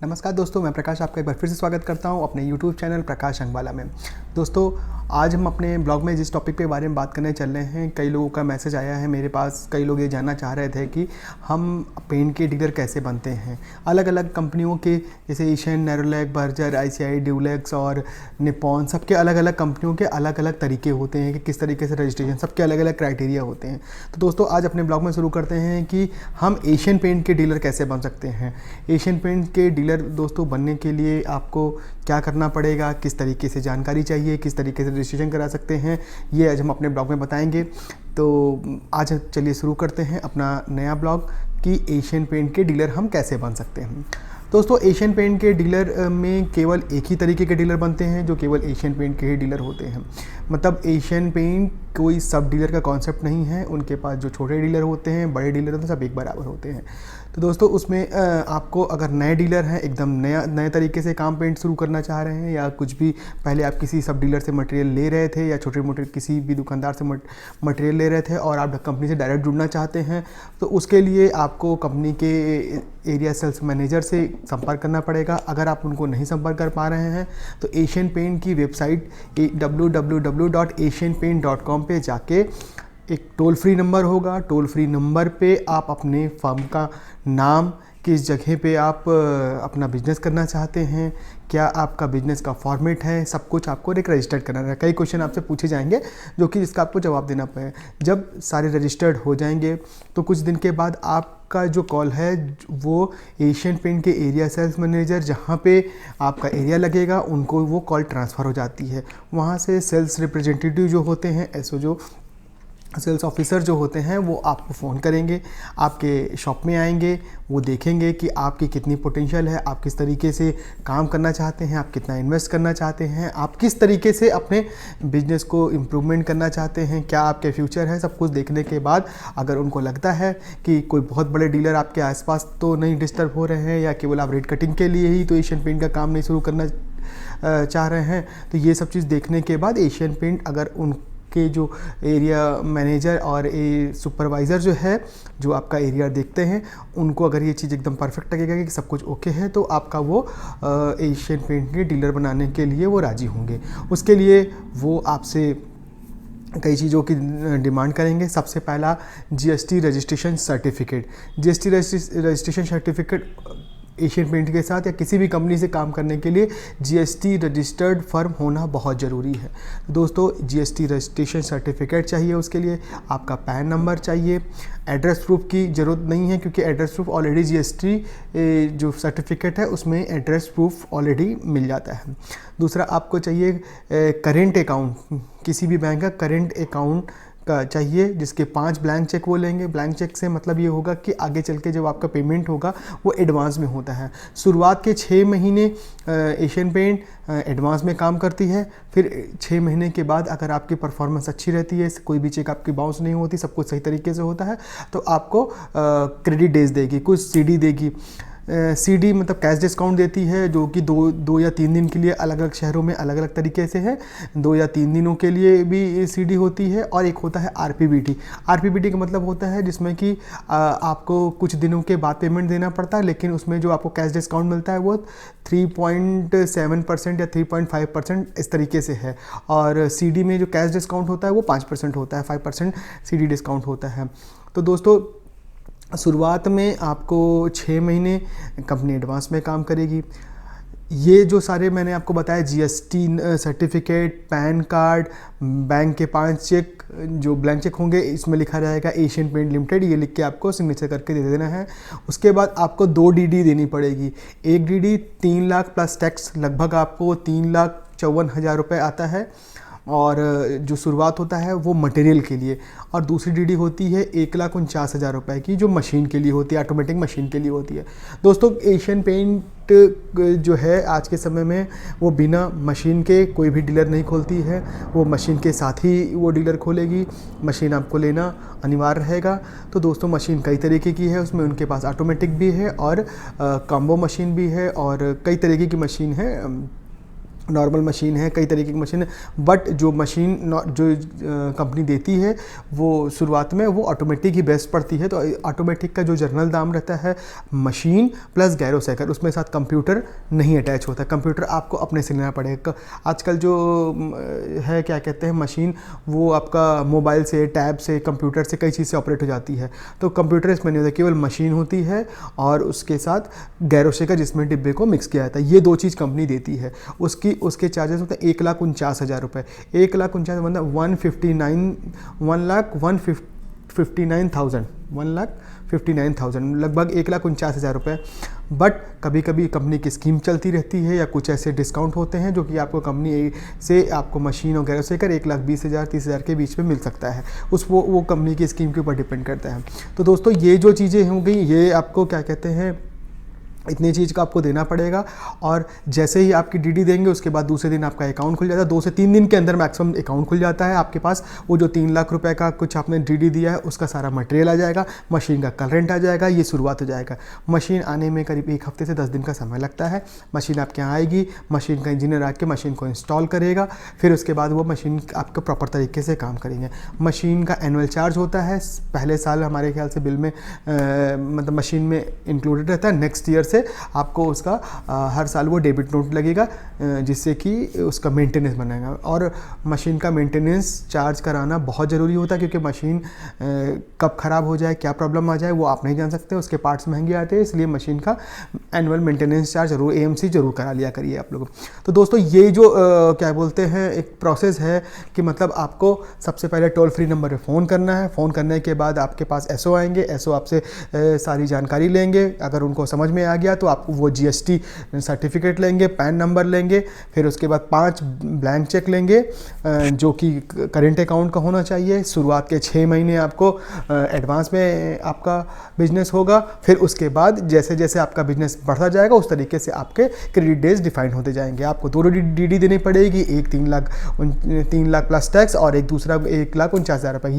नमस्कार दोस्तों, मैं प्रकाश आपका एक बार फिर से स्वागत करता हूं अपने YouTube चैनल प्रकाश अंगवाला में। दोस्तों, आज हम अपने ब्लॉग में जिस टॉपिक के बारे में बात करने चल रहे हैं, कई लोगों का मैसेज आया है मेरे पास। कई लोग ये जानना चाह रहे थे कि हम पेंट के डीलर कैसे बनते हैं। अलग अलग कंपनियों के जैसे Asian, Nerolac, Berger, ICI, Dulux और निपॉन, सबके अलग अलग कंपनियों के अलग अलग तरीके होते हैं कि किस तरीके से रजिस्ट्रेशन, सबके अलग अलग क्राइटेरिया होते हैं। तो दोस्तों, आज अपने ब्लॉग में शुरू करते हैं कि हम एशियन पेंट के डीलर कैसे बन सकते हैं। एशियन पेंट के डीलर दोस्तों बनने के लिए आपको क्या करना पड़ेगा, किस तरीके से जानकारी चाहिए, किस तरीके से रजिस्ट्रेशन करा सकते हैं, ये आज हम अपने ब्लॉग में बताएंगे। तो आज चलिए शुरू करते हैं अपना नया ब्लॉग कि एशियन पेंट के डीलर हम कैसे बन सकते हैं। दोस्तों, एशियन पेंट के डीलर में केवल एक ही तरीके के डीलर बनते हैं जो केवल एशियन पेंट के ही डीलर होते हैं। मतलब एशियन पेंट कोई सब डीलर का कॉन्सेप्ट नहीं है। उनके पास जो छोटे डीलर होते हैं, बड़े डीलर होते हैं, सब एक बराबर होते हैं। तो दोस्तों, उसमें आपको अगर नए डीलर हैं, एकदम नए तरीके से काम पेंट शुरू करना चाह रहे हैं, या कुछ भी पहले आप किसी सब डीलर से मटेरियल ले रहे थे या छोटे मोटे किसी भी दुकानदार से मटेरियल ले रहे थे और आप कंपनी से डायरेक्ट जुड़ना चाहते हैं, तो उसके लिए आपको कंपनी के एरिया सेल्स मैनेजर से संपर्क करना पड़ेगा। अगर आप उनको नहीं संपर्क कर पा रहे हैं तो एशियन पेंट की वेबसाइट www.asianpaint.com पे जाके एक टोल फ्री नंबर होगा। टोल फ्री नंबर पे आप अपने फर्म का नाम, किस जगह पे आप अपना बिजनेस करना चाहते हैं, क्या आपका बिजनेस का फॉर्मेट है, सब कुछ आपको रजिस्टर्ड करना है। कई क्वेश्चन आपसे पूछे जाएंगे जो कि जिसका आपको जवाब देना पड़े। जब सारे रजिस्टर्ड हो जाएंगे तो कुछ दिन के बाद आपका जो कॉल है वो एशियन पेंट के एरिया सेल्स मैनेजर, जहाँ पे आपका एरिया लगेगा, उनको वो कॉल ट्रांसफ़र हो जाती है। वहाँ से सेल्स रिप्रेजेंटेटिव जो होते हैं, ऐसो जो सेल्स ऑफिसर जो होते हैं, वो आपको फ़ोन करेंगे, आपके शॉप में आएंगे, वो देखेंगे कि आपकी कितनी पोटेंशियल है, आप किस तरीके से काम करना चाहते हैं, आप कितना इन्वेस्ट करना चाहते हैं, आप किस तरीके से अपने बिजनेस को इम्प्रूवमेंट करना चाहते हैं, क्या आपके फ्यूचर है। सब कुछ देखने के बाद अगर उनको लगता है कि कोई बहुत बड़े डीलर आपके आसपास तो नहीं डिस्टर्ब हो रहे हैं, या केवल आप रेट कटिंग के लिए ही तो एशियन पेंट का काम नहीं शुरू करना चाह रहे हैं, तो ये सब चीज़ देखने के बाद एशियन पेंट अगर के जो एरिया मैनेजर और सुपरवाइज़र जो है, जो आपका एरिया देखते हैं, उनको अगर ये चीज़ एकदम परफेक्ट लगेगा कि सब कुछ ओके है, तो आपका वो एशियन पेंट के डीलर बनाने के लिए वो राज़ी होंगे। उसके लिए वो आपसे कई चीज़ों की डिमांड करेंगे। सबसे पहला GST registration certificate. GST registration certificate Asian paint के साथ या किसी भी कंपनी से काम करने के लिए GST रजिस्टर्ड फर्म होना बहुत ज़रूरी है। दोस्तों, GST रजिस्ट्रेशन सर्टिफिकेट चाहिए, उसके लिए आपका पैन नंबर चाहिए। एड्रेस प्रूफ की ज़रूरत नहीं है, क्योंकि एड्रेस प्रूफ ऑलरेडी GST जो सर्टिफिकेट है उसमें एड्रेस प्रूफ ऑलरेडी मिल जाता है। दूसरा, आपको चाहिए करेंट अकाउंट, किसी भी बैंक का करेंट अकाउंट का चाहिए, जिसके 5 ब्लैंक चेक वो लेंगे। ब्लैंक चेक से मतलब ये होगा कि आगे चल के जब आपका पेमेंट होगा वो एडवांस में होता है। शुरुआत के 6 महीने एशियन पेंट एडवांस में काम करती है। फिर 6 महीने के बाद अगर आपकी परफॉर्मेंस अच्छी रहती है, कोई भी चेक आपकी बाउंस नहीं होती, सब कुछ सही तरीके से होता है, तो आपको क्रेडिट डेज देगी, कुछ CD देगी। CD मतलब कैश डिस्काउंट देती है, जो कि दो या 3 दिन के लिए अलग अलग शहरों में अलग अलग तरीके से है। 2 या 3 दिनों के लिए भी CD होती है। और एक होता है RPBT। RPBT का मतलब होता है जिसमें कि आपको कुछ दिनों के बाद पेमेंट देना पड़ता है, लेकिन उसमें जो आपको कैश डिस्काउंट मिलता है वो 3.7% या 3.5% इस तरीके से है। और CD में जो कैश डिस्काउंट होता है वो 5% होता है, 5% CD डिस्काउंट होता है। तो दोस्तों, शुरुआत में आपको 6 महीने कंपनी एडवांस में काम करेगी। ये जो सारे मैंने आपको बताया, GST certificate, pan card, bank के 5 चेक, जो ब्लैंक चेक होंगे, इसमें लिखा रहेगा एशियन पेंट लिमिटेड, ये लिख के आपको सिग्नेचर करके दे देना है। उसके बाद आपको 2 DD देनी पड़ेगी। एक DD 3 लाख प्लस टैक्स, लगभग आपको 3,54,000 रुपये आता है, और जो शुरुआत होता है वो मटेरियल के लिए। और दूसरी DD होती है 1,49,000 रुपये की, जो मशीन के लिए होती है, ऑटोमेटिक मशीन के लिए होती है। दोस्तों, एशियन पेंट जो है आज के समय में वो बिना मशीन के कोई भी डीलर नहीं खोलती है, वो मशीन के साथ ही वो डीलर खोलेगी। मशीन आपको लेना अनिवार्य रहेगा। तो दोस्तों, मशीन कई तरीके की है, उसमें उनके पास ऑटोमेटिक भी है और कॉम्बो मशीन भी है, और कई तरीके की मशीन है। नॉर्मल मशीन है, कई तरीके की मशीन है, बट जो मशीन जो कंपनी देती है वो शुरुआत में वो ऑटोमेटिक ही बेस्ट पड़ती है। तो ऑटोमेटिक का जो जनरल दाम रहता है मशीन प्लस गैरोसाइकिल, उसमें साथ कंप्यूटर नहीं अटैच होता, कंप्यूटर आपको अपने से लेना पड़ेगा। आजकल जो है क्या कहते हैं मशीन, वो आपका मोबाइल से, टैब से, कंप्यूटर से, कई चीज़ से ऑपरेट हो जाती है। तो कंप्यूटर इसमें नहीं होता, केवल मशीन होती है और उसके साथ गैरोसाइकिल जिसमें डिब्बे को मिक्स किया जाता है। ये दो चीज़ कंपनी देती है। उसके चार्जेस होते हैं 1,49,000 रुपये। 1,49,000 मतलब 1,59,000 लगभग 1,49,000 रुपये। बट कभी कभी कंपनी की स्कीम चलती रहती है या कुछ ऐसे डिस्काउंट होते हैं जो कि आपको कंपनी से आपको मशीन वगैरह से कर 1,20,000 30,000 के बीच में मिल सकता है। वो कंपनी की स्कीम के ऊपर डिपेंड करता है। तो दोस्तों ये जो चीज़ें हो गई, ये आपको क्या कहते हैं, इतनी चीज़ का आपको देना पड़ेगा। और जैसे ही आपकी डीडी देंगे उसके बाद दूसरे दिन आपका अकाउंट खुल जाता है। 2 से 3 दिन के अंदर मैक्सिमम अकाउंट खुल जाता है आपके पास। वो जो 3 लाख रुपए का कुछ आपने डीडी दिया है उसका सारा मटेरियल आ जाएगा, मशीन का करेंट आ जाएगा, ये शुरुआत हो जाएगा। मशीन आने में करीब 1 हफ्ते से 10 दिन का समय लगता है। मशीन आपके यहाँ आएगी, मशीन का इंजीनियर आके मशीन को इंस्टॉल करेगा, फिर उसके बाद वो मशीन आपको प्रॉपर तरीके से काम करेंगे। मशीन का एनुअल चार्ज होता है, पहले साल हमारे ख्याल से बिल में मतलब मशीन में इंक्लूडेड रहता है। नेक्स्ट ईयर से आपको उसका हर साल वो डेबिट नोट लगेगा, जिससे कि उसका मेंटेनेंस बनेगा। और मशीन का मेंटेनेंस चार्ज कराना बहुत ज़रूरी होता है, क्योंकि मशीन कब ख़राब हो जाए, क्या प्रॉब्लम आ जाए, वो आप नहीं जान सकते। उसके पार्ट्स महंगे आते हैं, इसलिए मशीन का एनुअल मेंटेनेंस चार्ज जरूर AMC जरूर करा लिया करिए आप लोग। तो दोस्तों ये जो क्या बोलते हैं एक प्रोसेस है कि मतलब आपको सबसे पहले टोल फ्री नंबर पर फ़ोन करना है। फ़ोन करने के बाद आपके पास SO आएंगे, SO आपसे सारी जानकारी लेंगे। अगर उनको समझ में आ गया तो आपको वो GST सर्टिफिकेट लेंगे, पैन नंबर लेंगे, फिर उसके बाद 5 ब्लैंक चेक लेंगे जो कि करेंट अकाउंट का होना चाहिए। शुरुआत के 6 महीने आपको एडवांस में आपका बिजनेस होगा। फिर उसके बाद जैसे जैसे आपका बिजनेस बढ़ता जाएगा उस तरीके से आपके क्रेडिट डेज डिफाइन होते जाएंगे। आपको 2 डीडी देनी पड़ेगी, एक 3 लाख प्लस टैक्स और एक दूसरा 1,49,000 रुपये।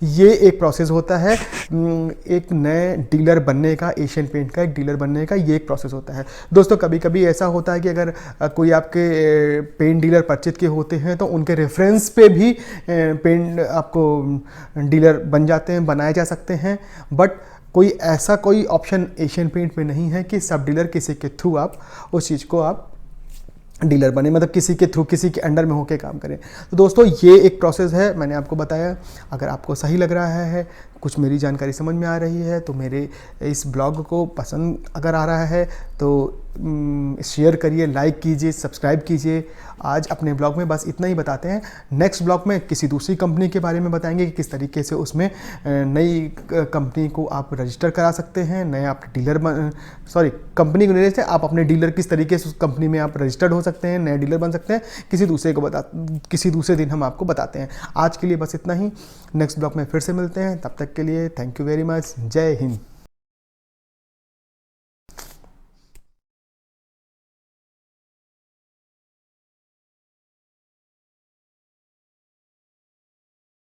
ये एक प्रोसेस होता है एक नए डीलर बनने का, एशियन पेंट का एक डीलर बनने का, ये एक प्रोसेस होता है। दोस्तों कभी कभी ऐसा होता है कि अगर कोई आपके पेंट डीलर परिचित के होते हैं तो उनके रेफरेंस पे भी पेंट आपको डीलर बन जाते हैं, बनाए जा सकते हैं। बट कोई ऑप्शन एशियन पेंट में नहीं है कि सब डीलर किसी के थ्रू आप उस चीज़ को आप डीलर बने, मतलब किसी के थ्रू, किसी के अंडर में होकर काम करें। तो दोस्तों ये एक प्रोसेस है, मैंने आपको बताया। अगर आपको सही लग रहा है, कुछ मेरी जानकारी समझ में आ रही है, तो मेरे इस ब्लॉग को पसंद अगर आ रहा है तो शेयर करिए, लाइक कीजिए, सब्सक्राइब कीजिए। आज अपने ब्लॉग में बस इतना ही बताते हैं। नेक्स्ट ब्लॉग में किसी दूसरी कंपनी के बारे में बताएंगे कि किस तरीके से उसमें नई कंपनी को आप रजिस्टर करा सकते हैं, नए आप डीलर कंपनी को नहीं, आप अपने डीलर किस तरीके से उस कंपनी में आप रजिस्टर्ड हो सकते हैं, नए डीलर बन सकते हैं। किसी दूसरे दिन हम आपको बताते हैं। आज के लिए बस इतना ही, नेक्स्ट ब्लॉग में फिर से मिलते हैं। तब तक के लिए थैंक यू वेरी मच। जय हिंद।